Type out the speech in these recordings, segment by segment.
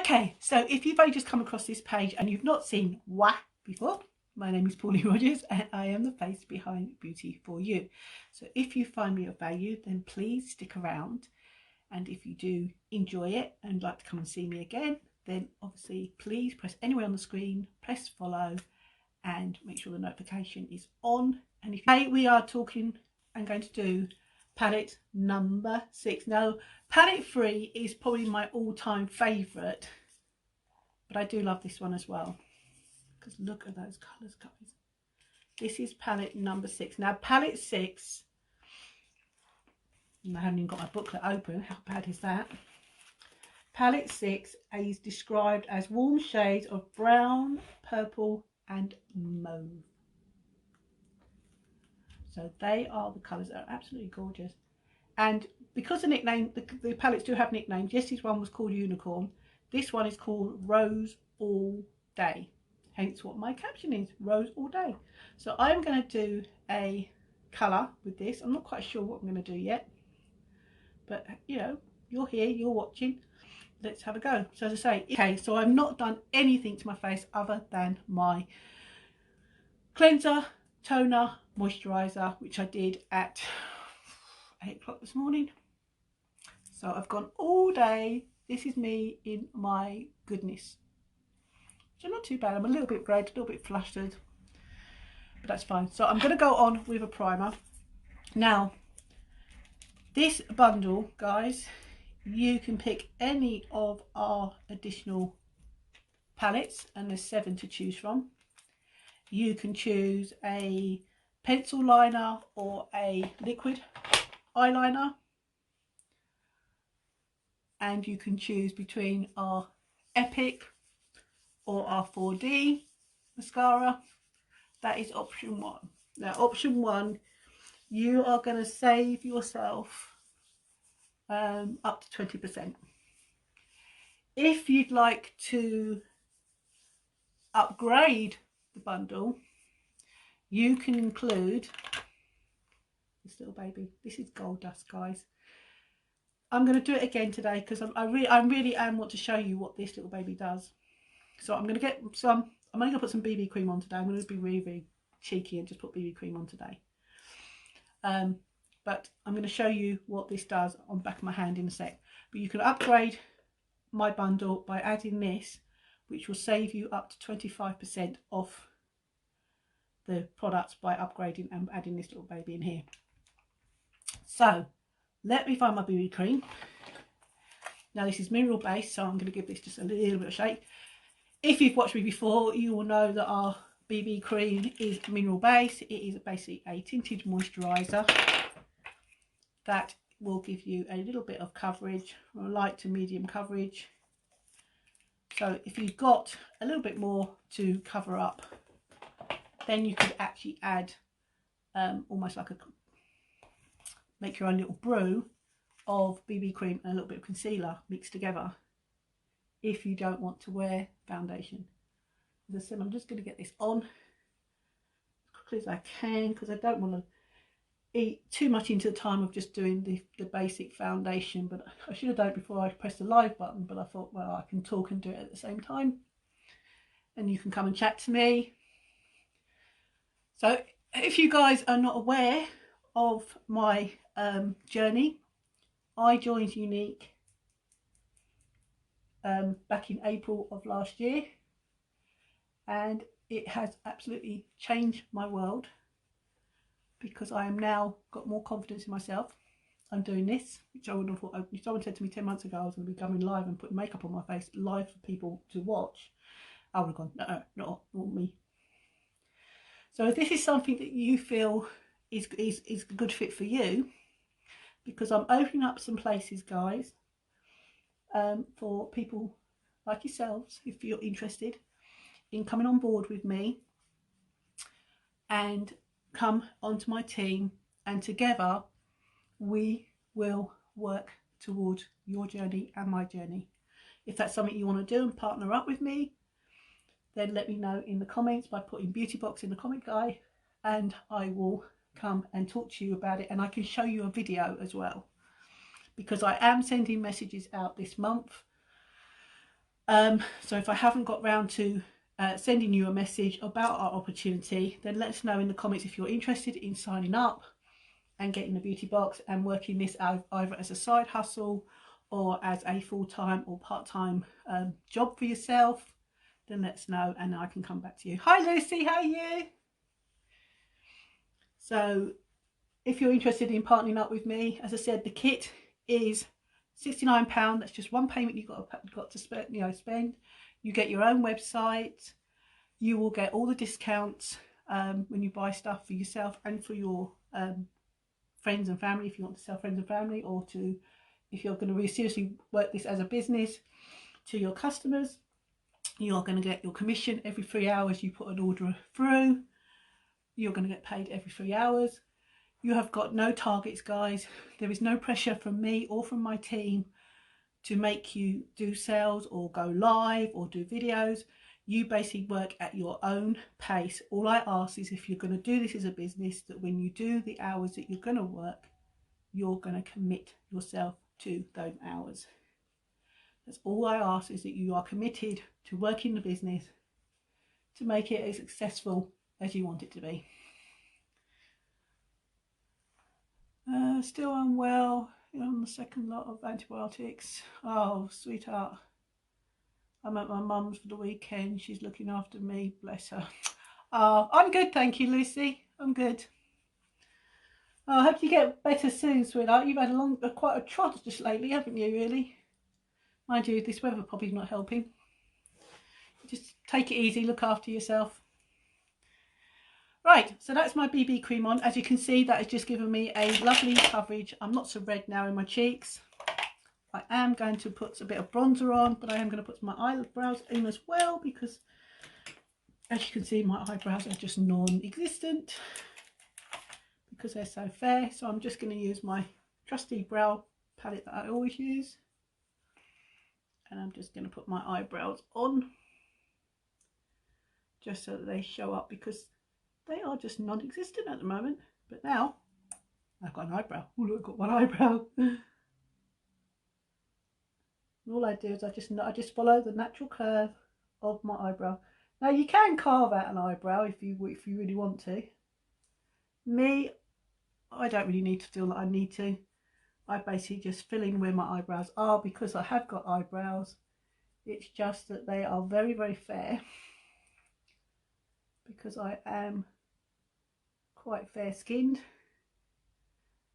Okay, so if you've only just come across this page and you've not seen WAH before, my name is Pauline Rogers and I am the face behind Beauty for You. So if you find me of value, then please stick around. And if you do enjoy it and like to come and see me again, then obviously please press anywhere on the screen, press follow and make sure the notification is on. And if today we are talking, I'm going to do palette number 6. Now palette 3 is probably my all-time favourite, but I do love this one as well because look at those colours, guys. This is palette number 6. Now palette 6, I haven't even got my booklet open, how bad is that? Palette 6 is described as warm shades of brown, purple and mauve. So they are the colours that are absolutely gorgeous. And because the nickname, the palettes do have nicknames. Yesterday's one was called Unicorn. This one is called Rose All Day. Hence what my caption is, Rose All Day. So I'm going to do a colour with this. I'm not quite sure what I'm going to do yet. But, you know, you're here, you're watching. Let's have a go. So as I say, okay, so I've not done anything to my face other than my cleanser, toner, moisturiser, which I did at 8 o'clock this morning. So I've gone all day. This is me in my goodness. So not too bad. I'm a little bit red, a little bit flustered, but that's fine. So I'm going to go on with a primer. Now, this bundle, guys, you can pick any of our additional palettes, and there's 7 to choose from. You can choose a pencil liner or a liquid eyeliner, and you can choose between our Epic or our 4D mascara. That is option 1. Now option 1, you are going to save yourself up to 20%. If you'd like to upgrade the bundle, you can include this little baby. This is gold dust, guys. I'm going to do it again today because I really want to show you what this little baby does. So I'm going to get some, I'm only going to put some BB cream on today. I'm going to be really cheeky and just put BB cream on today. But I'm going to show you what this does on the back of my hand in a sec. But you can upgrade my bundle by adding this, which will save you up to 25% off the products by upgrading and adding this little baby in here. So let me find my BB cream. Now this is mineral based, so I'm going to give this just a little bit of shake. If you've watched me before, you will know that our BB cream is mineral based. It is basically a tinted moisturiser that will give you a little bit of coverage, or light to medium coverage. So if you've got a little bit more to cover up, then you could actually add almost like make your own little brew of BB cream and a little bit of concealer mixed together if you don't want to wear foundation. As I said, I'm just going to get this on as quickly as I can because I don't want to eat too much into the time of just doing the basic foundation, but I should have done it before I pressed the live button, but I thought, well, I can talk and do it at the same time and you can come and chat to me. So if you guys are not aware of my journey, I joined Unique back in April of last year, and it has absolutely changed my world because I am now got more confidence in myself. I'm doing this, which I wouldn't have thought. If someone said to me 10 months ago I was going to be coming live and putting makeup on my face live for people to watch, I would have gone, no, not me. So if this is something that you feel is a good fit for you, because I'm opening up some places, guys, for people like yourselves, if you're interested in coming on board with me and come onto my team, and together we will work towards your journey and my journey. If that's something you want to do and partner up with me, then let me know in the comments by putting beauty box in the comment guide, and I will come and talk to you about it, and I can show you a video as well, because I am sending messages out this month So if I haven't got round to sending you a message about our opportunity, then let us know in the comments if you're interested in signing up and getting a beauty box and working this out either as a side hustle or as a full-time or part-time job for yourself. Then let us know and I can come back to you. Hi Lucy, how are you? So if you're interested in partnering up with me, as I said, the kit is £69. That's just one payment you've got to spend. You get your own website. You will get all the discounts when you buy stuff for yourself and for your friends and family, if you want to sell friends and family, or to, if you're going to really seriously work this as a business, to your customers. You're going to get your commission every 3 hours you put an order through. You're going to get paid every 3 hours. You have got no targets, guys. There is no pressure from me or from my team to make you do sales or go live or do videos. You basically work at your own pace. All I ask is, if you're going to do this as a business, that when you do the hours that you're going to work, you're going to commit yourself to those hours. That's all I ask, is that you are committed to working the business to make it as successful as you want it to be. Still unwell, on the second lot of antibiotics. Oh, sweetheart. I'm at my mum's for the weekend. She's looking after me, bless her. Oh, I'm good, thank you, Lucy. I'm good. Oh, I hope you get better soon, sweetheart. You've had quite a trot just lately, haven't you, really? Mind you, this weather probably not helping. Just take it easy, look after yourself. Right, so that's my BB cream on. As you can see, that has just given me a lovely coverage. I'm not so red now in my cheeks. I am going to put a bit of bronzer on, but I am going to put my eyebrows in as well, because as you can see, my eyebrows are just non-existent because they're so fair. So I'm just going to use my trusty brow palette that I always use, and I'm just going to put my eyebrows on just so that they show up, because they are just non-existent at the moment. But now I've got an eyebrow. Oh, look, I've got one eyebrow. And all I do is I just follow the natural curve of my eyebrow. Now you can carve out an eyebrow if you really want to. Me, I don't really need to feel that I need to. I basically just fill in where my eyebrows are, because I have got eyebrows. It's just that they are very, very fair, because I am quite fair skinned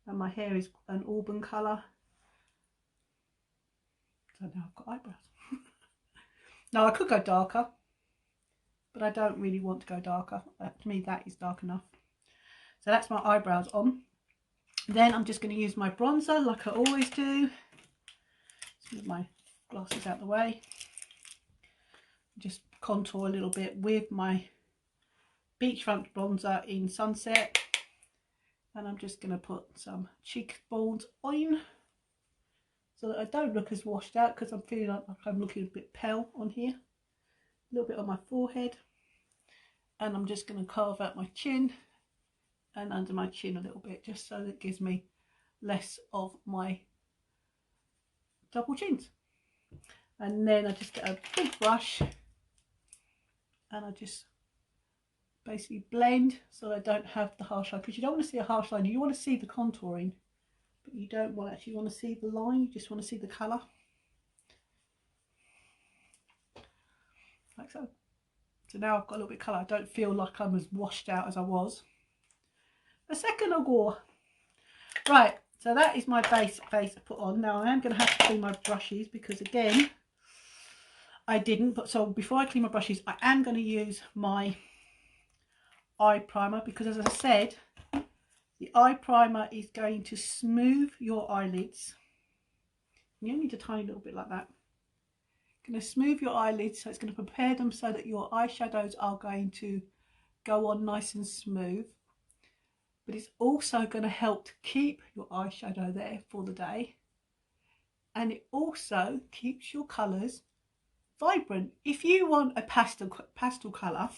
and my hair is an auburn colour. So now I've got eyebrows. Now I could go darker, but I don't really want to go darker. To me, that is dark enough. So that's my eyebrows on. Then I'm just going to use my bronzer like I always do. Let's move my glasses out of the way. Just contour a little bit with my beachfront bronzer in Sunset. And I'm just going to put some cheekbones on, so that I don't look as washed out, because I'm feeling like I'm looking a bit pale on here. A little bit on my forehead. And I'm just going to carve out my chin and under my chin a little bit, just so that it gives me less of my double chins. And then I just get a big brush and I just basically blend, so I don't have the harsh line, because you don't want to see a harsh line. You want to see the contouring, but you don't actually want to see the line. You just want to see the colour, like so. So now I've got a little bit of colour. I don't feel like I'm as washed out as I was a second ago. Right, so that is my base I put on. Now I am going to have to clean my brushes, because again I didn't. But so before I clean my brushes, I am going to use my eye primer, because as I said, the eye primer is going to smooth your eyelids. You only need a tiny little bit like that. Going to smooth your eyelids, so it's going to prepare them so that your eyeshadows are going to go on nice and smooth. But it's also going to help to keep your eyeshadow there for the day, and it also keeps your colours vibrant. If you want a pastel colour,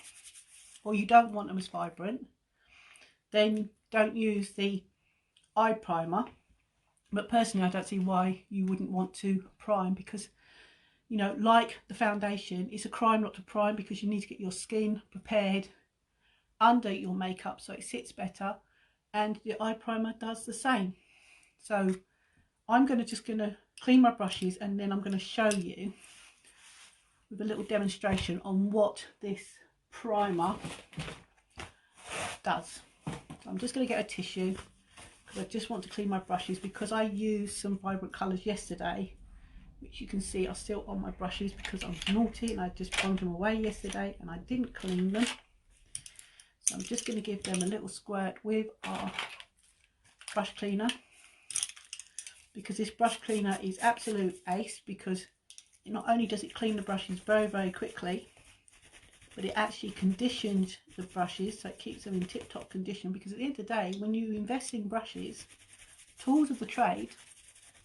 or you don't want them as vibrant, then don't use the eye primer. But personally, I don't see why you wouldn't want to prime, because you know, like the foundation, it's a crime not to prime, because you need to get your skin prepared under your makeup so it sits better, and the eye primer does the same. So I'm just going to clean my brushes, and then I'm going to show you with a little demonstration on what this primer does. So I'm just going to get a tissue, because I just want to clean my brushes, because I used some vibrant colours yesterday, which you can see are still on my brushes because I'm naughty and I just primed them away yesterday and I didn't clean them. So I'm just going to give them a little squirt with our brush cleaner, because this brush cleaner is absolute ace, because not only does it clean the brushes very, very quickly, but it actually conditions the brushes, so it keeps them in tip-top condition. Because at the end of the day, when you invest in brushes, tools of the trade,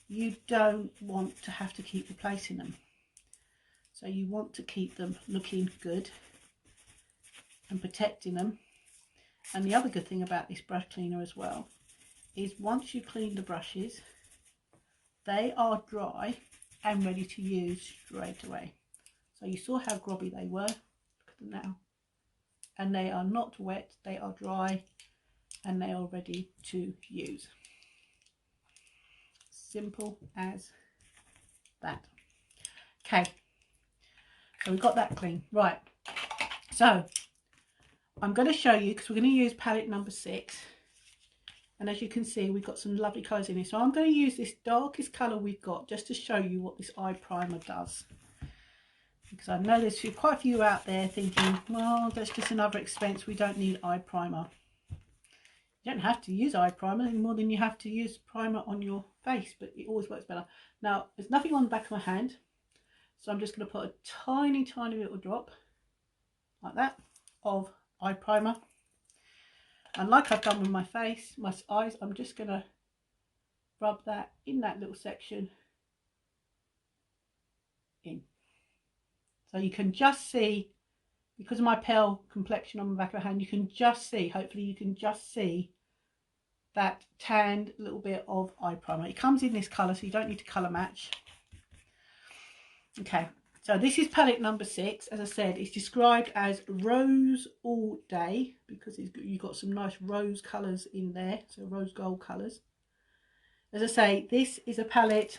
you don't want to have to keep replacing them. So you want to keep them looking good and protecting them. And the other good thing about this brush cleaner as well is once you clean the brushes, they are dry and ready to use straight away. So you saw how grubby they were, look at them now, and they are not wet, they are dry and they are ready to use. Simple as that. Okay, so we've got that clean. Right, so I'm going to show you, because we're going to use palette number 6, and as you can see we've got some lovely colours in here. So I'm going to use this darkest colour we've got just to show you what this eye primer does, because I know there's quite a few out there thinking, well, that's just another expense, we don't need eye primer. You don't have to use eye primer any more than you have to use primer on your face, but it always works better. Now there's nothing on the back of my hand, so I'm just going to put a tiny little drop like that of eye primer, and like I've done with my face, my eyes, I'm just going to rub that in that little section in. So you can just see, because of my pale complexion on the back of my hand, you can just see, hopefully you can just see that tanned little bit of eye primer. It comes in this colour, so you don't need to colour match. Okay, so this is palette number 6. As I said, it's described as Rose All Day, because you've got some nice rose colours in there, so rose gold colours. As I say, this is a palette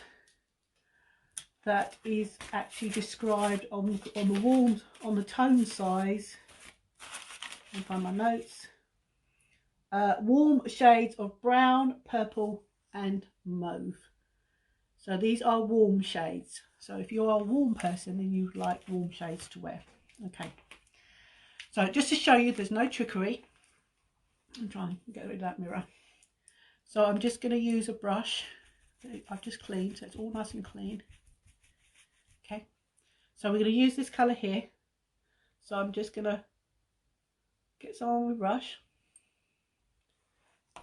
that is actually described on the warm, on the tone size. Let me find my notes. Warm shades of brown, purple and mauve. So these are warm shades. So if you are a warm person, then you like warm shades to wear. Okay. So just to show you, there's no trickery. I'm trying to get rid of that mirror. So I'm just going to use a brush that I've just cleaned, so it's all nice and clean. Okay. So we're going to use this colour here. So I'm just going to get some on with brush.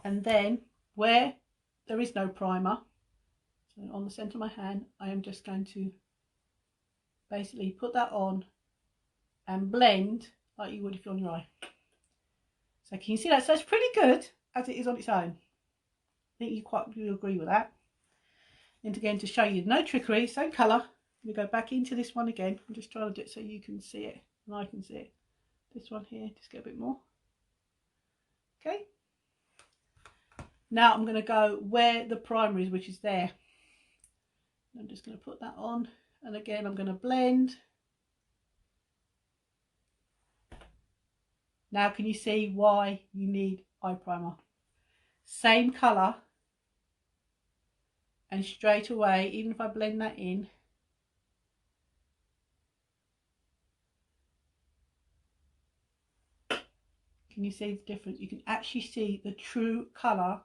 And then where there is no primer, so on the centre of my hand, I am just going to basically put that on and blend like you would if you're on your eye. So can you see that? So it's pretty good as it is on its own. I think you agree with that. And again, to show you, no trickery, same colour. We go back into this one again. I'm just trying to do it so you can see it and I can see it. This one here, just get a bit more. Okay. Now I'm going to go where the primer is, which is there. I'm just going to put that on, and again I'm going to blend. Now can you see why you need eye primer? Same colour, and straight away, even if I blend that in, can you see the difference? You can actually see the true colour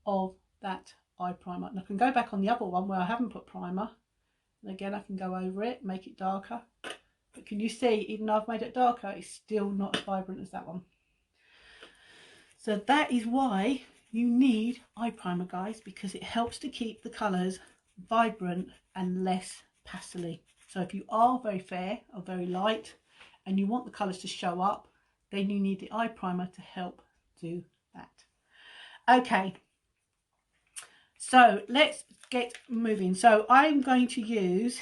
of that eye primer. And I can go back on the other one where I haven't put primer, and again I can go over it, make it darker. But can you see, even though I've made it darker, it's still not as vibrant as that one. So that is why you need eye primer, guys, because it helps to keep the colours vibrant and less pastely. So if you are very fair or very light and you want the colours to show up, then you need the eye primer to help do that. Okay, so let's get moving. So I'm going to use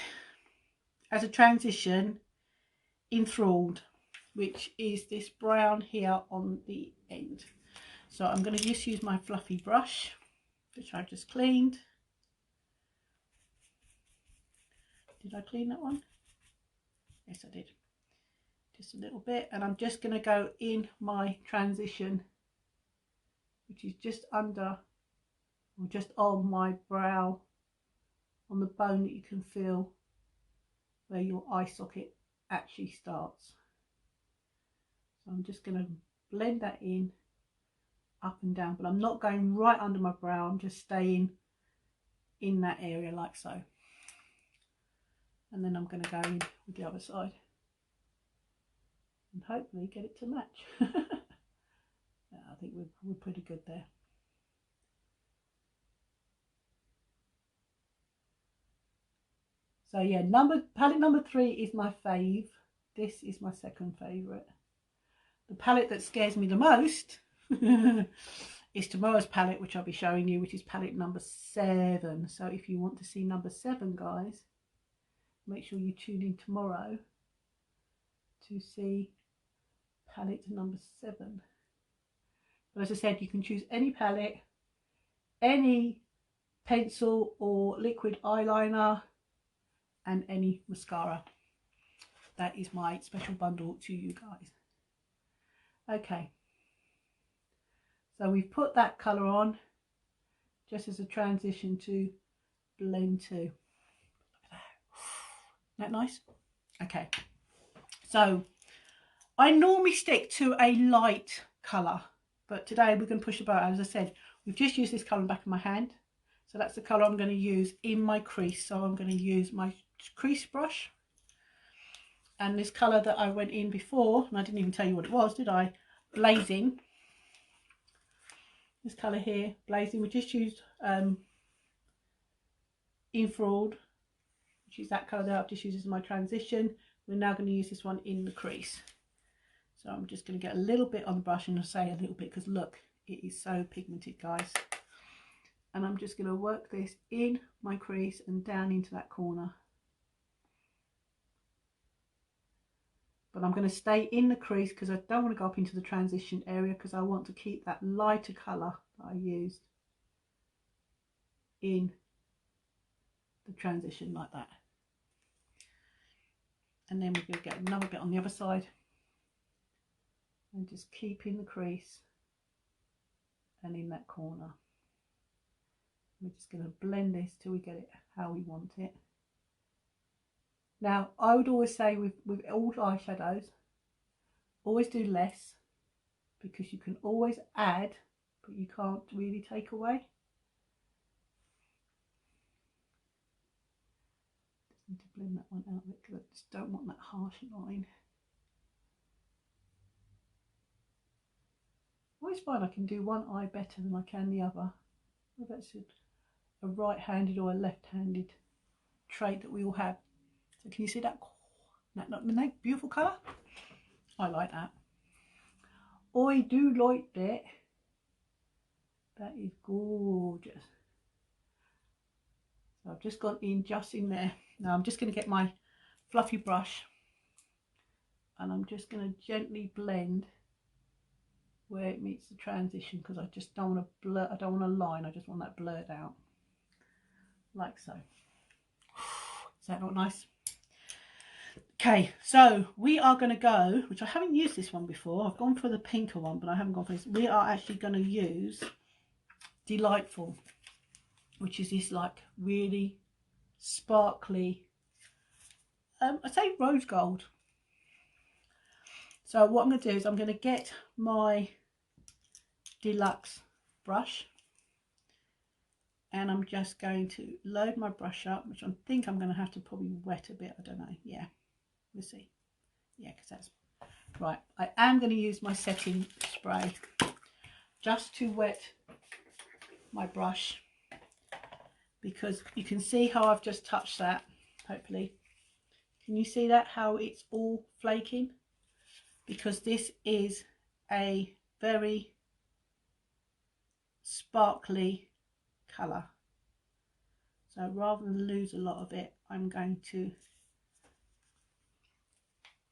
as a transition Enthralled, which is this brown here on the end. So I'm going to just use my fluffy brush, which I've just cleaned. Did I clean that one? Yes, I did. Just a little bit, and I'm just going to go in my transition, which is just under or just on my brow, on the bone that you can feel where your eye socket actually starts. So I'm just going to blend that in up and down, but I'm not going right under my brow. I'm just staying in that area like so. And then I'm going to go in with the other side and hopefully get it to match. Yeah, I think we're pretty good there. So yeah, palette number 3 is my fave. This is my second favourite. The palette that scares me the most is tomorrow's palette, which I'll be showing you, which is palette number 7. So if you want to see number 7, guys, make sure you tune in tomorrow to see palette number 7. But as I said, you can choose any palette, any pencil or liquid eyeliner, and any mascara. That is my special bundle to you guys. Okay, so we've put that colour on just as a transition to blend 2. Isn't that nice? Okay, so I normally stick to a light colour, but today we're going to push the boat. As I said, we've just used this colour in the back of my hand, so that's the colour I'm going to use in my crease. So I'm going to use my crease brush, and this colour that I went in before, and I didn't even tell you what it was, did I? Blazing. This colour here, Blazing. We just used Enthralled, which is that colour that I've just used as my transition. We're now going to use this one in the crease. So I'm just going to get a little bit on the brush, and I'll say a little bit because look, it is so pigmented, guys. And I'm just going to work this in my crease and down into that corner. But I'm going to stay in the crease because I don't want to go up into the transition area, because I want to keep that lighter colour that I used in the transition like that. And then we're going to get another bit on the other side and just keep in the crease and in that corner. We're just going to blend this till we get it how we want it. Now, I would always say with all eyeshadows, always do less, because you can always add, but you can't really take away. Just need to blend that one out a bit because I just don't want that harsh line. I always find I can do one eye better than I can the other. Whether that's a right-handed or a left-handed trait that we all have. So can you see that? That beautiful colour? I like that. I do like that. That is gorgeous. So I've just gone in just in there. Now I'm just going to get my fluffy brush and I'm just going to gently blend where it meets the transition, because I just don't want to blur, I don't want a line, I just want that blurred out like so. Is that not nice? Okay, so we are going to go, which I haven't used this one before, I've gone for the pinker one, but I haven't gone for this. We are actually going to use Delightful, which is this like really sparkly, I say rose gold. So what I'm going to do is I'm going to get my deluxe brush and I'm just going to load my brush up, which I think I'm going to have to probably wet a bit, I don't know, yeah, we'll see. Yeah, because that's right. I am going to use my setting spray just to wet my brush, because you can see how I've just touched that, hopefully. Can you see that, how it's all flaking? Because this is a very sparkly colour. So rather than lose a lot of it, I'm going to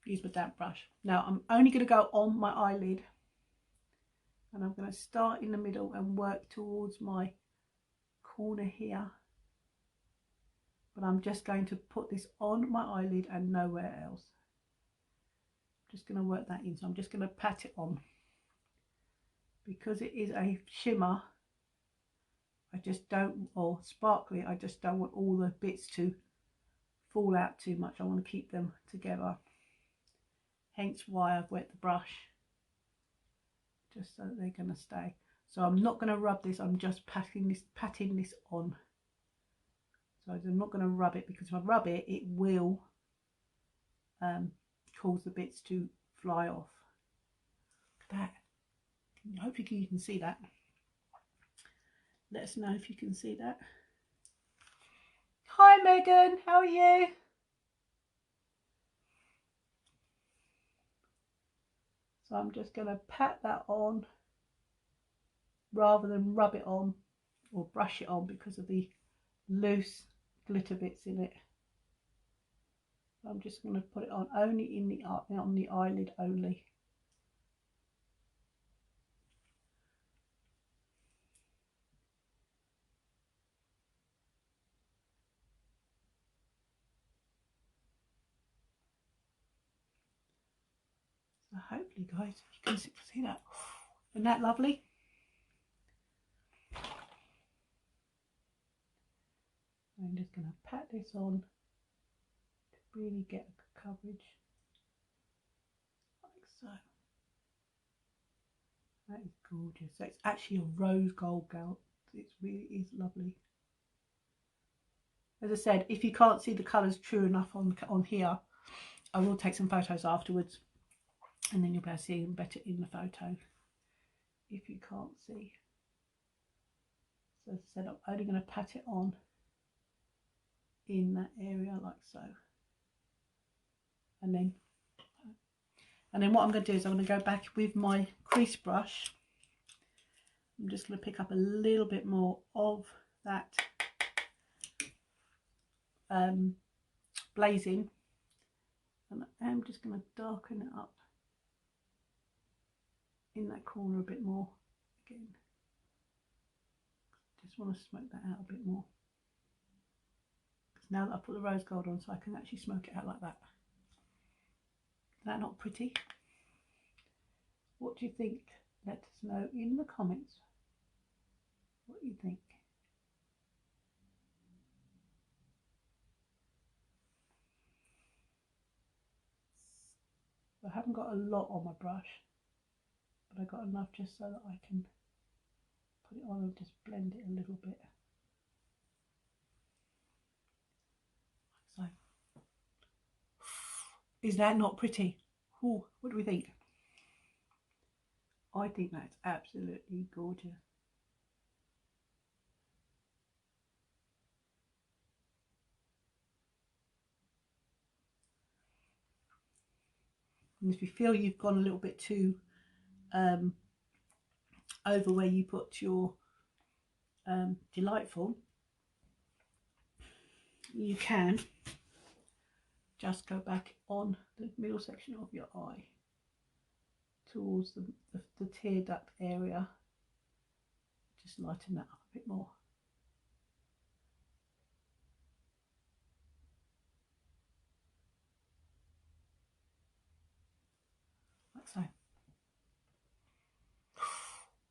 use my damp brush. Now I'm only going to go on my eyelid, and I'm going to start in the middle and work towards my corner here, but I'm just going to put this on my eyelid and nowhere else. Just going to work that in, so I'm just going to pat it on. Because it is a shimmer, I just don't, or sparkly, I just don't want all the bits to fall out too much. I want to keep them together, hence why I've wet the brush, just so that they're going to stay. So I'm not going to rub this, I'm just patting this on. So I'm not going to rub it, because if I rub it, it will cause the bits to fly off. Look at that. Hopefully you can see that. Let us know if you can see that. Hi Megan, how are you? So I'm just going to pat that on rather than rub it on or brush it on, because of the loose glitter bits in it. I'm just going to put it on only in the on the eyelid only. So hopefully guys you can see that. Isn't that lovely? I'm just going to pat this on to really get a coverage, like so. That is gorgeous. That's actually a rose gold gown. It really is lovely. As I said, if you can't see the colours true enough on here, I will take some photos afterwards, and then you'll be able to see them better in the photo if you can't see. So as I said, I'm only going to pat it on in that area like so, and then what I'm going to do is I'm going to go back with my crease brush. I'm just going to pick up a little bit more of that blazing, and I'm just going to darken it up in that corner a bit more again. Just want to smoke that out a bit more, because now that I put the rose gold on, so I can actually smoke it out like that. Is that not pretty? What do you think? Let us know in the comments what you think. I haven't got a lot on my brush, but I got enough just so that I can put it on and just blend it a little bit. Like so. Is that not pretty? Ooh, what do we think? I think that's absolutely gorgeous. And if you feel you've gone a little bit too over where you put your Delightful, you can just go back on the middle section of your eye towards the tear duct area. Just lighten that up a bit more. Like so.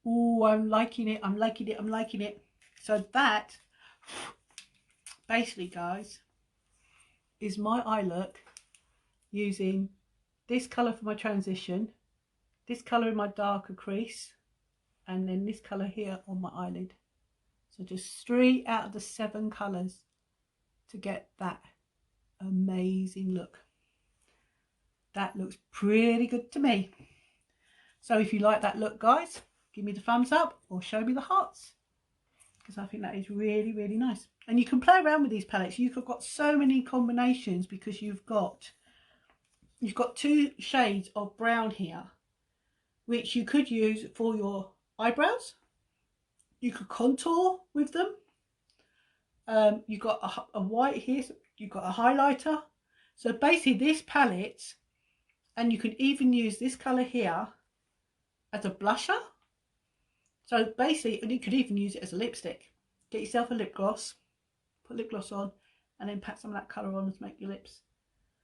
Oh, I'm liking it, I'm liking it, I'm liking it. So that, basically guys, is my eye look using this colour for my transition, this colour in my darker crease, and then this colour here on my eyelid. So just 3 out of the 7 colours to get that amazing look. That looks pretty good to me. So if you like that look guys, give me the thumbs up or show me the hearts, because I think that is really, really nice. And you can play around with these palettes. You've got so many combinations, because you've got 2 shades of brown here, which you could use for your eyebrows. You could contour with them. You've got a white here, so you've got a highlighter. So basically this palette And you can even use this colour here as a blusher. So basically, and you could even use it as a lipstick. Get yourself a lip gloss, put lip gloss on, and then pat some of that colour on to make your lips.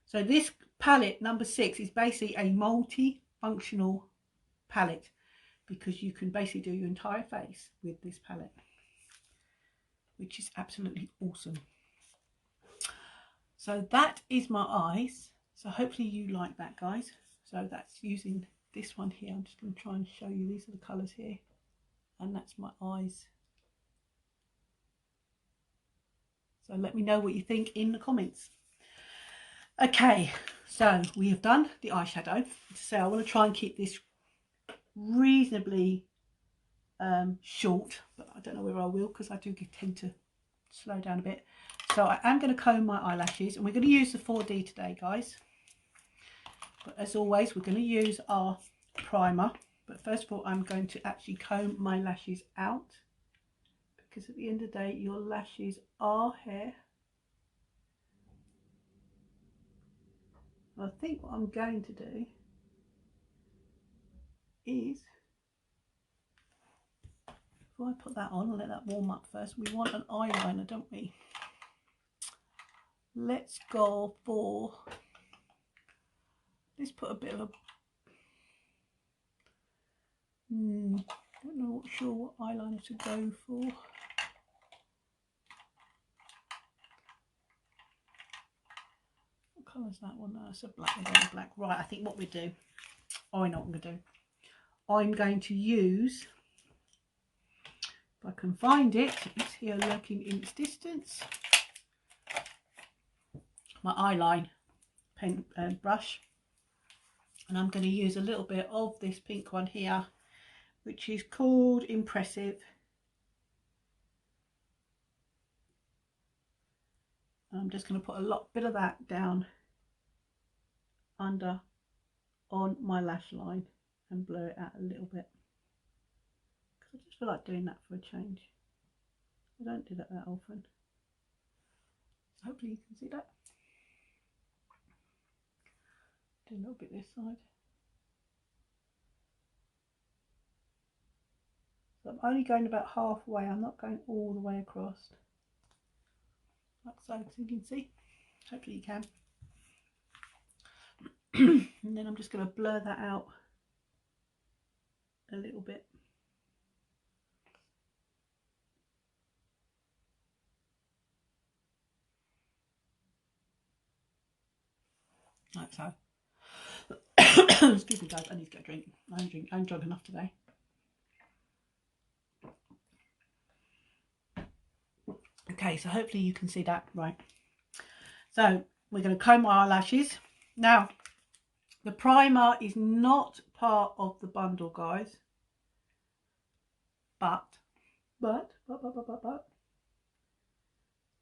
So this palette, number 6, is basically a multi-functional palette, because you can basically do your entire face with this palette, which is absolutely awesome. So that is my eyes. So hopefully you like that, guys. So that's using this one here. I'm just going to try and show you. These are the colours here. And that's my eyes. So let me know what you think in the comments. Okay, so we have done the eyeshadow. So I want to try and keep this reasonably short, but I don't know whether I will, because I do tend to slow down a bit. So I am going to comb my eyelashes, and we're going to use the 4D today, guys. But as always, we're going to use our primer. But first of all, I'm going to actually comb my lashes out, because at the end of the day, your lashes are hair. I think what I'm going to do is, before I put that on, I'll let that warm up first. We want an eyeliner, don't we? Let's go for, let's put a bit of a, don't know, not sure what eyeliner to go for. What colour is that one? That's a black, black. Right, I think what we do, I know what I'm going to do. I'm going to use, if I can find it, it's here lurking in its distance, my eyeline pen brush, and I'm going to use a little bit of this pink one here, which is called Impressive. And I'm just going to put a bit of that down under on my lash line and blur it out a little bit, because I just feel like doing that for a change. I don't do that often. So hopefully you can see that. Do a little bit this side. So I'm only going about halfway, I'm not going all the way across. Like so, so you can see. Hopefully you can. And then I'm just going to blur that out a little bit. Like so. Excuse me, guys, I need to get a drink. I haven't drunk enough today. Okay, so hopefully you can see that. Right. So we're going to comb my eyelashes. Now, the primer is not part of the bundle, guys. But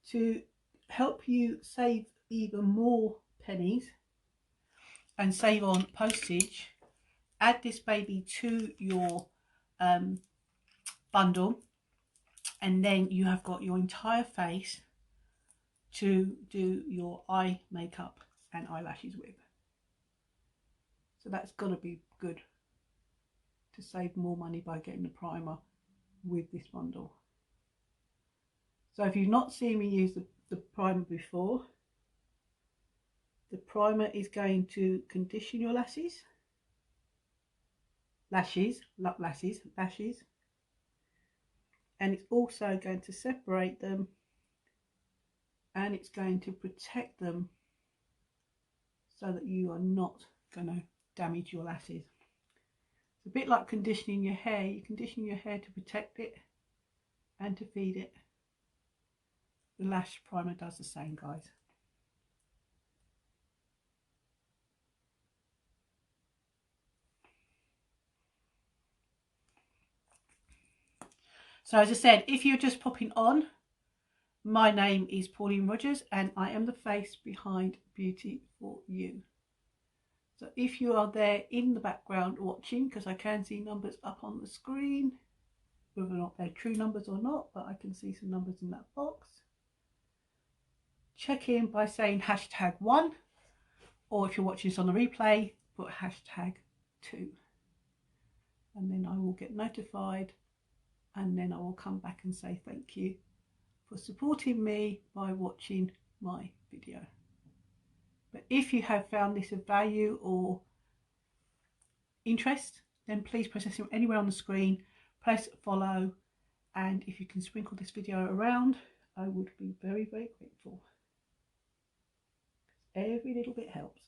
to help you save even more pennies and save on postage, add this baby to your bundle, and then you have got your entire face to do your eye makeup and eyelashes with. So that's got to be good to save more money by getting the primer with this bundle. So if you've not seen me use the primer before, the primer is going to condition your lashes, and it's also going to separate them, and it's going to protect them so that you are not going to damage your lashes. It's a bit like conditioning your hair. You condition your hair to protect it and to feed it. The lash primer does the same, guys. So as I said, if you're just popping on, my name is Pauline Rogers and I am the face behind Beauty for You. So if you are there in the background watching, because I can see numbers up on the screen, whether or not they're true numbers or not, but I can see some numbers in that box. Check in by saying #1, or if you're watching this on the replay, put #2, and then I will get notified, and then I will come back and say thank you for supporting me by watching my video. But if you have found this of value or interest, then please press anywhere on the screen, press follow, and if you can sprinkle this video around, I would be very, very grateful. Every little bit helps.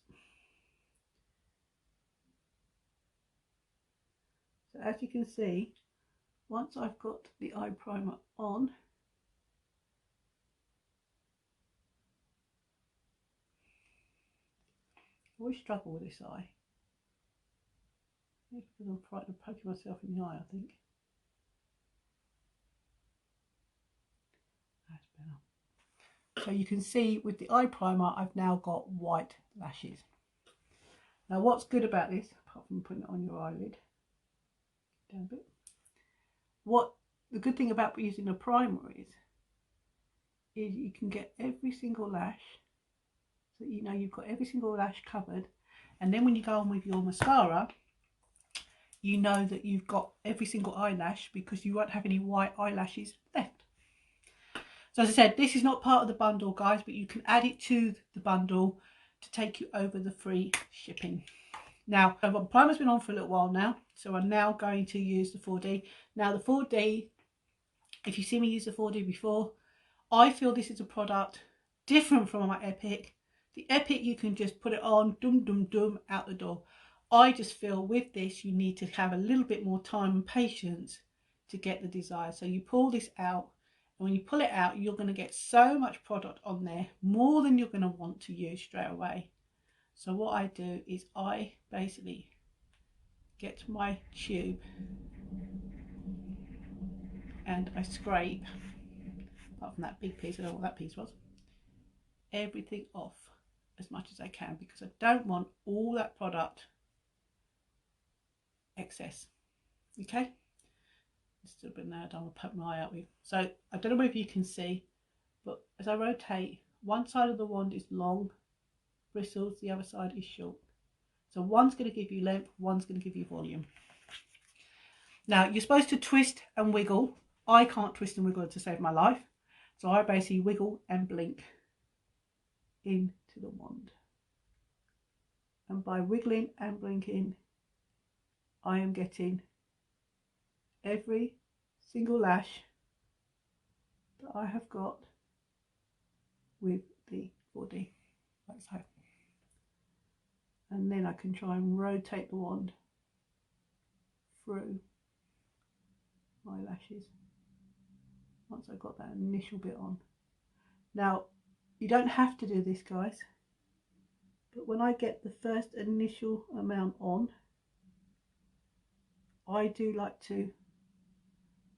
So as you can see, once I've got the eye primer on, I always struggle with this eye. Maybe because I'm frightened of poking myself in the eye, I think. That's better. So you can see with the eye primer, I've now got white lashes. Now what's good about this, apart from putting it on your eyelid, down a bit, the good thing about using a primer is you can get every single lash, so you know you've got every single lash covered, and then when you go on with your mascara, you know that you've got every single eyelash because you won't have any white eyelashes left. So as I said, this is not part of the bundle, guys, but you can add it to the bundle to take you over the free shipping. Now, the primer's been on for a little while now, so I'm now going to use the 4D. Now the 4D, if you see me use the 4D before, I feel this is a product different from my Epic. The Epic, you can just put it on, dum dum dum, out the door. I just feel with this, you need to have a little bit more time and patience to get the desired. So you pull this out, and when you pull it out, you're going to get so much product on there, more than you're going to want to use straight away. So what I do is I basically get my tube and I scrape, apart from that big piece, I don't know what that piece was, everything off as much as I can, because I don't want all that product excess. Okay, still a bit now, I don't want to poke my eye out with. So I don't know if you can see, but as I rotate, one side of the wand is long bristles, the other side is short. So one's going to give you length, one's going to give you volume. Now you're supposed to twist and wiggle. I can't twist and wiggle to save my life, so I basically wiggle and blink into the wand, and by wiggling and blinking I am getting every single lash that I have got with the 4D, like so. And then I can try and rotate the wand through my lashes once I've got that initial bit on. Now you don't have to do this, guys, but when I get the first initial amount on, I do like to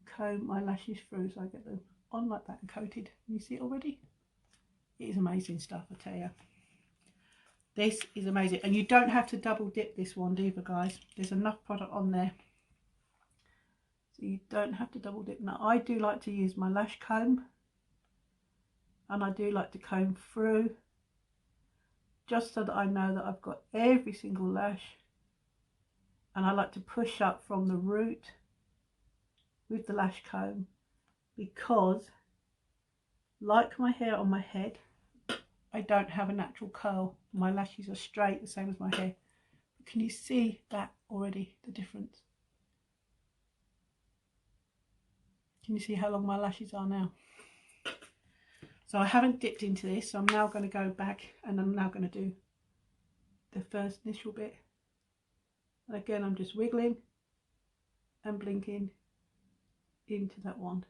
comb my lashes through so I get them on like that and coated. You see it already? It is amazing stuff, I tell you. This is amazing, and you don't have to double dip this wand either, guys. There's enough product on there, so you don't have to double dip. Now I do like to use my lash comb, and I do like to comb through just so that I know that I've got every single lash, and I like to push up from the root with the lash comb, because like my hair on my head, I don't have a natural curl. My lashes are straight, the same as my hair. Can you see that already, the difference? Can you see how long my lashes are now? So I haven't dipped into this, so I'm now going to go back and I'm now going to do the first initial bit. And again, I'm just wiggling and blinking into that wand.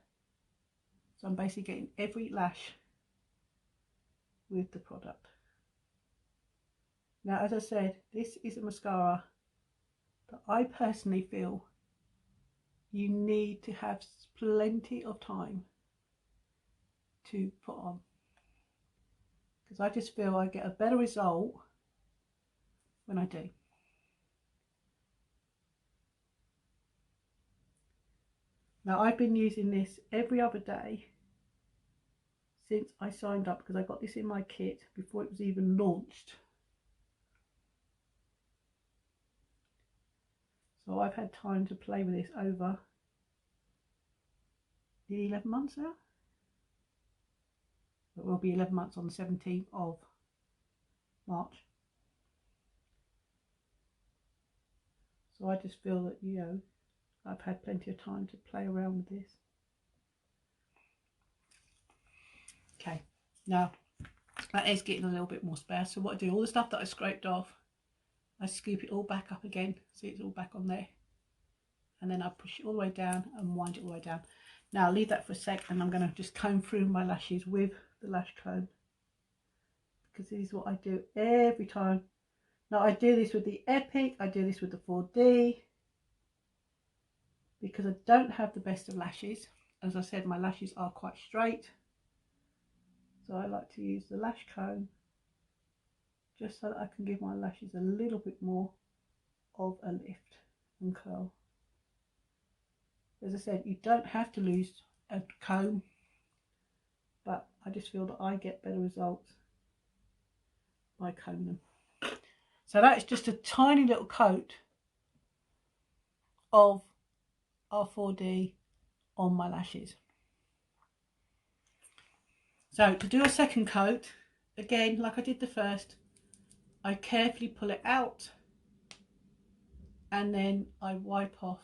So I'm basically getting every lash with the product. Now, as I said, this is a mascara that I personally feel you need to have plenty of time to put on, because I just feel I get a better result when I do. Now I've been using this every other day since I signed up, because I got this in my kit before it was even launched. So I've had time to play with this over 11 months now. It will be 11 months on the 17th of March. So I just feel that, you know, I've had plenty of time to play around with this. Okay, now that is getting a little bit more spare. So what I do, all the stuff that I scraped off, I scoop it all back up again. See, it's all back on there. And then I push it all the way down and wind it all the way down. Now I'll leave that for a sec, and I'm going to just comb through my lashes with the lash comb, because this is what I do every time. Now I do this with the Epic, I do this with the 4D, because I don't have the best of lashes. As I said, my lashes are quite straight, so I like to use the lash comb just so that I can give my lashes a little bit more of a lift and curl. As I said, you don't have to lose a comb, but I just feel that I get better results by combing them. So that's just a tiny little coat of our 4D on my lashes. So to do a second coat, again, like I did the first, I carefully pull it out and then I wipe off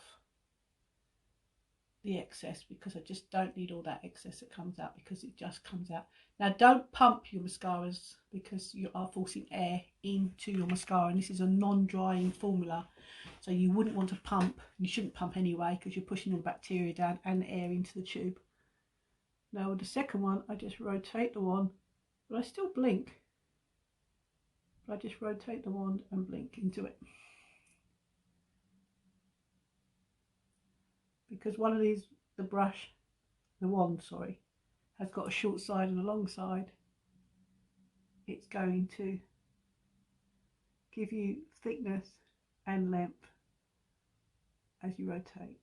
the excess, because I just don't need all that excess that comes out, because it just comes out. Now don't pump your mascaras, because you are forcing air into your mascara, and this is a non-drying formula, so you wouldn't want to pump. You shouldn't pump anyway, because you're pushing all the bacteria down and the air into the tube. Now with the second one, I just rotate the wand, but I still blink. I just rotate the wand and blink into it, because one of these, the wand, sorry, has got a short side and a long side. It's going to give you thickness and length as you rotate.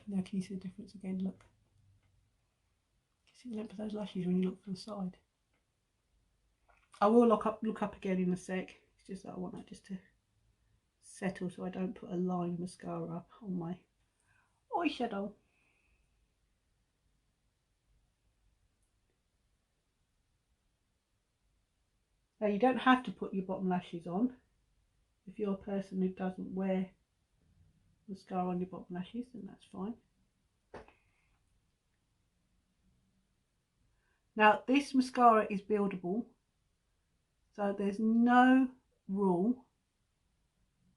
Now can you see the difference again? Look. See the length of those lashes when you look from the side. I will look up again in a sec. It's just that I want that just to settle, so I don't put a line of mascara up on my eyeshadow. Now you don't have to put your bottom lashes on. If you're a person who doesn't wear mascara on your bottom lashes, then that's fine. Now this mascara is buildable, so there's no rule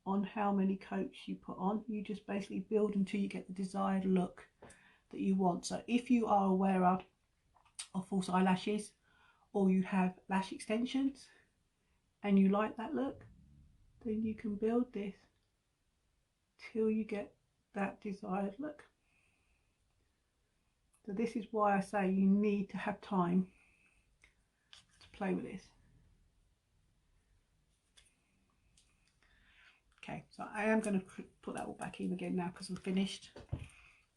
on how many coats you put on. You just basically build until you get the desired look that you want. So if you are a wearer of false eyelashes, or you have lash extensions and you like that look, then you can build this till you get that desired look. So this is why I say you need to have time to play with this. Okay, so I am going to put that all back in again now, because I'm finished.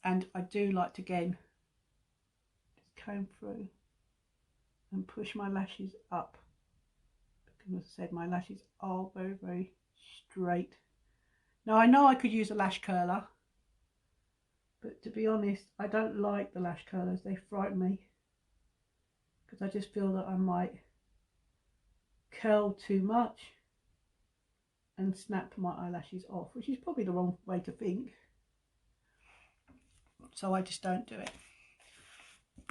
And I do like to, again, just comb through and push my lashes up, because as I said, my lashes are very, very straight. Now I know I could use a lash curler, but to be honest, I don't like the lash curlers. They frighten me, because I just feel that I might curl too much and snap my eyelashes off, which is probably the wrong way to think. So I just don't do it.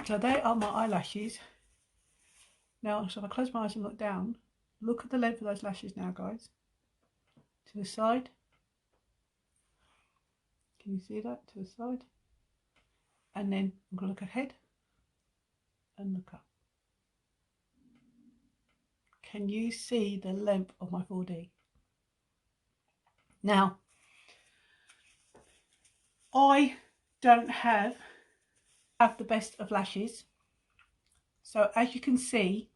So there are my eyelashes. Now, so if I close my eyes and look down, look at the length of those lashes now, guys. To the side. Can you see that? To the side. And then I'm going to look ahead and look up. Can you see the length of my 4D? Now, I don't have the best of lashes. So as you can see,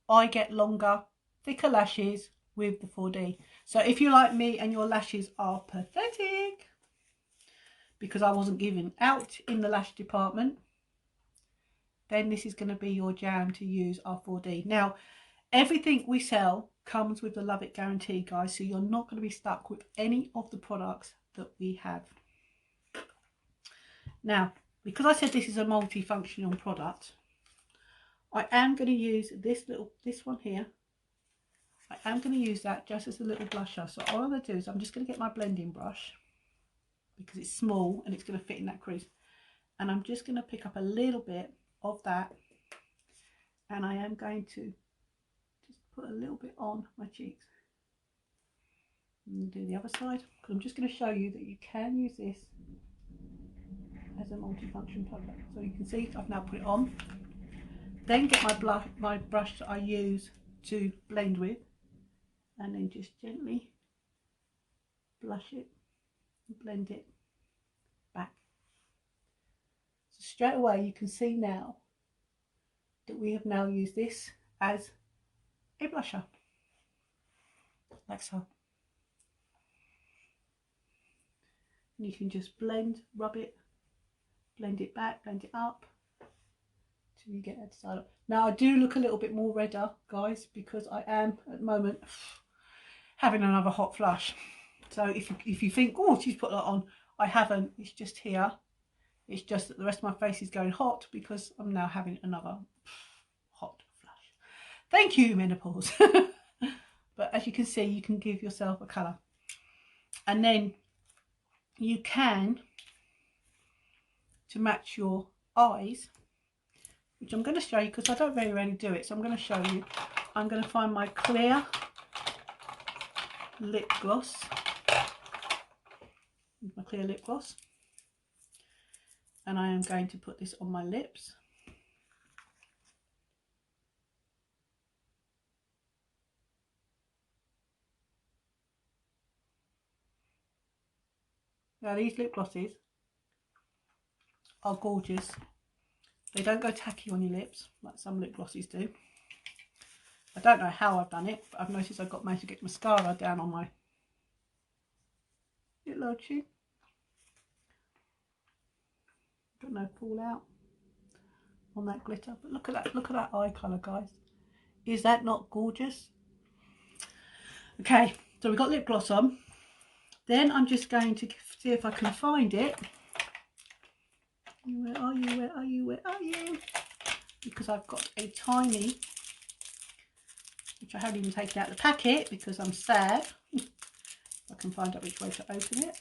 I get longer, thicker lashes with the 4D. So if you're like me and your lashes are pathetic, because I wasn't given out in the lash department, then this is going to be your jam to use our 4D. Now, everything we sell comes with the Love It guarantee, guys, so you're not going to be stuck with any of the products that we have. Now, because I said this is a multifunctional product, I am going to use this one here. I am going to use that just as a little blusher. So all I'm going to do is I'm just going to get my blending brush, because it's small and it's going to fit in that crease, and I'm just going to pick up a little bit of that, and I am going to just put a little bit on my cheeks. And do the other side, because I'm just going to show you that you can use this as a multifunction product. So you can see I've now put it on. Then get my brush that I use to blend with, and then just gently blush it and blend it back. So straight away you can see now that we have now used this as a blusher, like so. And you can just blend, rub it, blend it back, blend it up till you get that side up. Now I do look a little bit more redder, guys, because I am at the moment having another hot flush. So if you think, oh, she's put that on, I haven't. It's just here. It's just that the rest of my face is going hot because I'm now having another hot flush. Thank you, menopause. But as you can see, you can give yourself a colour, and then you can, to match your eyes, which I'm going to show you because I don't very rarely do it, so I'm going to show you. I'm going to find my clear lip gloss, and I am going to put this on my lips. Now these lip glosses are gorgeous. They don't go tacky on your lips like some lip glosses do. I don't know how I've done it, but I've noticed I've managed to get mascara down on my little chin. Got no fallout on that glitter, but look at that eye colour, guys. Is that not gorgeous? Okay, so we've got lip gloss on. Then I'm just going to see if I can find it. Where are you? Where are you? Where are you? Because I've got a tiny, which I haven't even taken out the packet because I'm sad. I can find out which way to open it.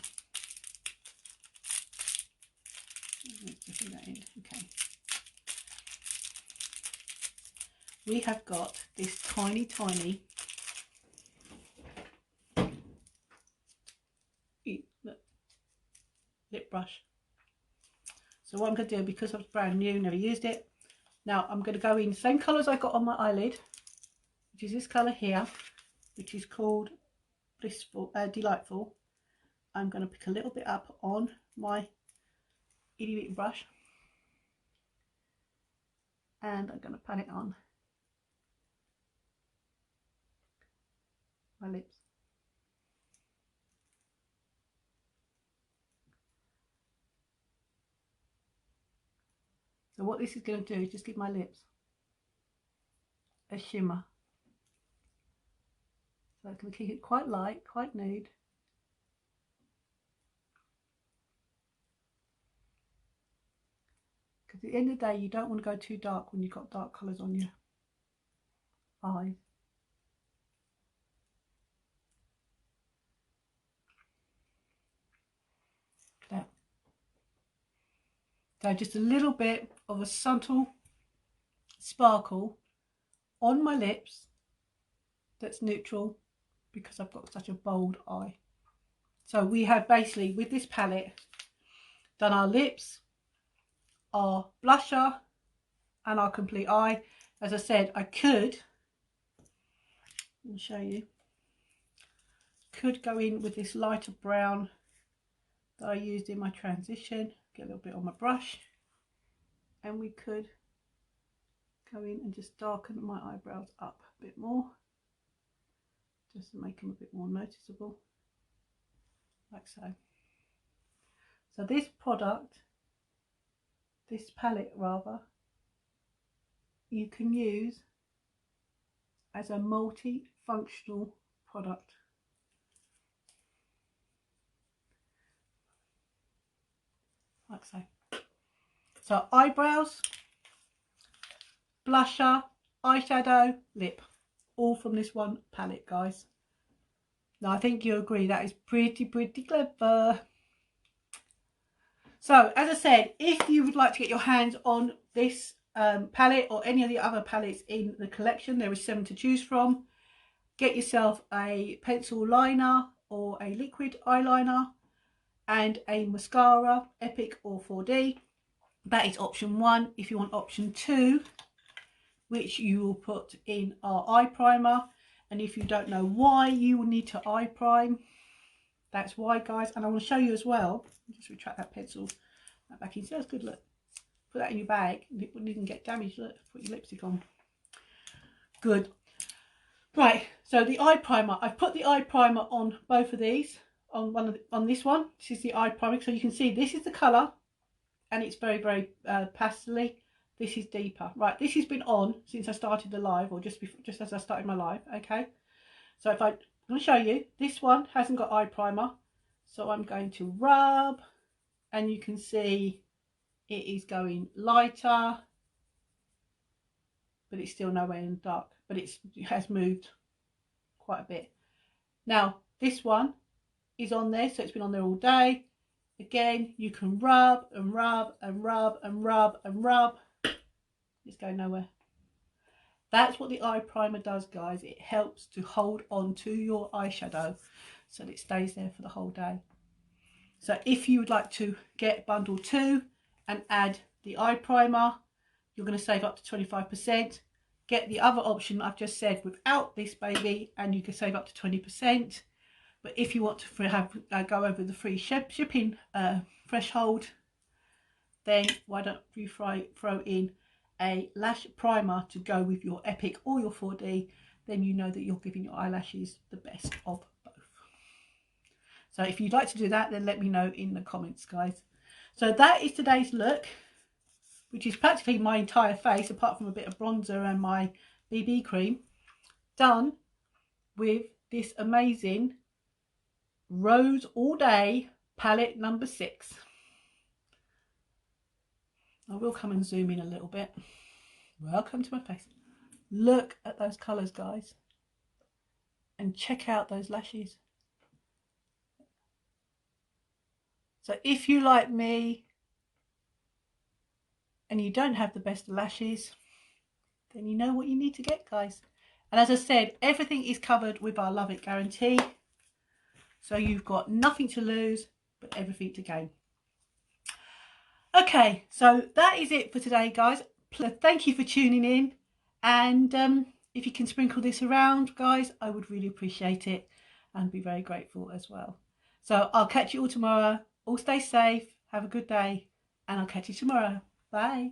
Let's put that in. Okay. We have got this tiny lip brush. So what I'm going to do, because it's brand new, never used it, now I'm going to go in the same colour as I got on my eyelid, which is this colour here, which is called Delightful. I'm going to pick a little bit up on my itty bitty brush, and I'm going to pat it on my lips. So what this is going to do is just give my lips a shimmer. So I'm going to keep it quite light, quite nude. Because at the end of the day, you don't want to go too dark when you've got dark colours on your eyes. There. So just a little bit of a subtle sparkle on my lips that's neutral, because I've got such a bold eye. So we have basically, with this palette, done our lips, our blusher, and our complete eye. As I said, I could, I'll show you, could go in with this lighter brown that I used in my transition, get a little bit on my brush, and we could go in and just darken my eyebrows up a bit more, just to make them a bit more noticeable, like so. So this product, this palette rather, you can use as a multi-functional product. Like so. So eyebrows, blusher, eyeshadow, lip, all from this one palette, guys. Now I think you agree that is pretty clever. So as I said, if you would like to get your hands on this palette or any of the other palettes in the collection, there is 7 to choose from. Get yourself a pencil liner or a liquid eyeliner and a mascara, Epic or 4D. That is option 1. If you want option 2, which you will put in our eye primer, and if you don't know why you will need to eye prime, that's why, guys. And I want to show you as well. Just retract that pencil back in. See, that's good. Look, put that in your bag. It wouldn't even get damaged. Look, put your lipstick on. Good. Right. So the eye primer. I've put the eye primer on both of these. On this one. This is the eye primer. So you can see this is the colour, and it's very pastely. This is deeper. Right. This has been on since I started the live, or just as I started my live. Okay. So if I'm going to show you, this one hasn't got eye primer, so I'm going to rub, and you can see it is going lighter, but it's still nowhere in the dark, but it has moved quite a bit. Now this one is on there, so it's been on there all day. Again, you can rub and rub and rub and rub and rub. It's going nowhere. That's what the eye primer does, guys. It helps to hold on to your eyeshadow so that it stays there for the whole day. So if you would like to get bundle 2 and add the eye primer, you're going to save up to 25%. Get the other option I've just said without this baby, and you can save up to 20%. But if you want to have go over the free shipping threshold, then why don't you throw in a lash primer to go with your Epic or your 4D. Then you know that you're giving your eyelashes the best of both. So if you'd like to do that, then let me know in the comments, guys. So that is today's look, which is practically my entire face apart from a bit of bronzer and my BB cream, done with this amazing Rose All Day palette number 6. I will come and zoom in a little bit. Welcome to my face. Look at those colours, guys, and check out those lashes. So if you, like me, and you don't have the best lashes, then you know what you need to get, guys. And as I said, everything is covered with our Love It guarantee, so you've got nothing to lose but everything to gain. Okay, so that is it for today, guys. Thank you for tuning in, and if you can sprinkle this around, guys, I would really appreciate it and be very grateful as well. So I'll catch you all tomorrow. All stay safe, have a good day, and I'll catch you tomorrow. Bye.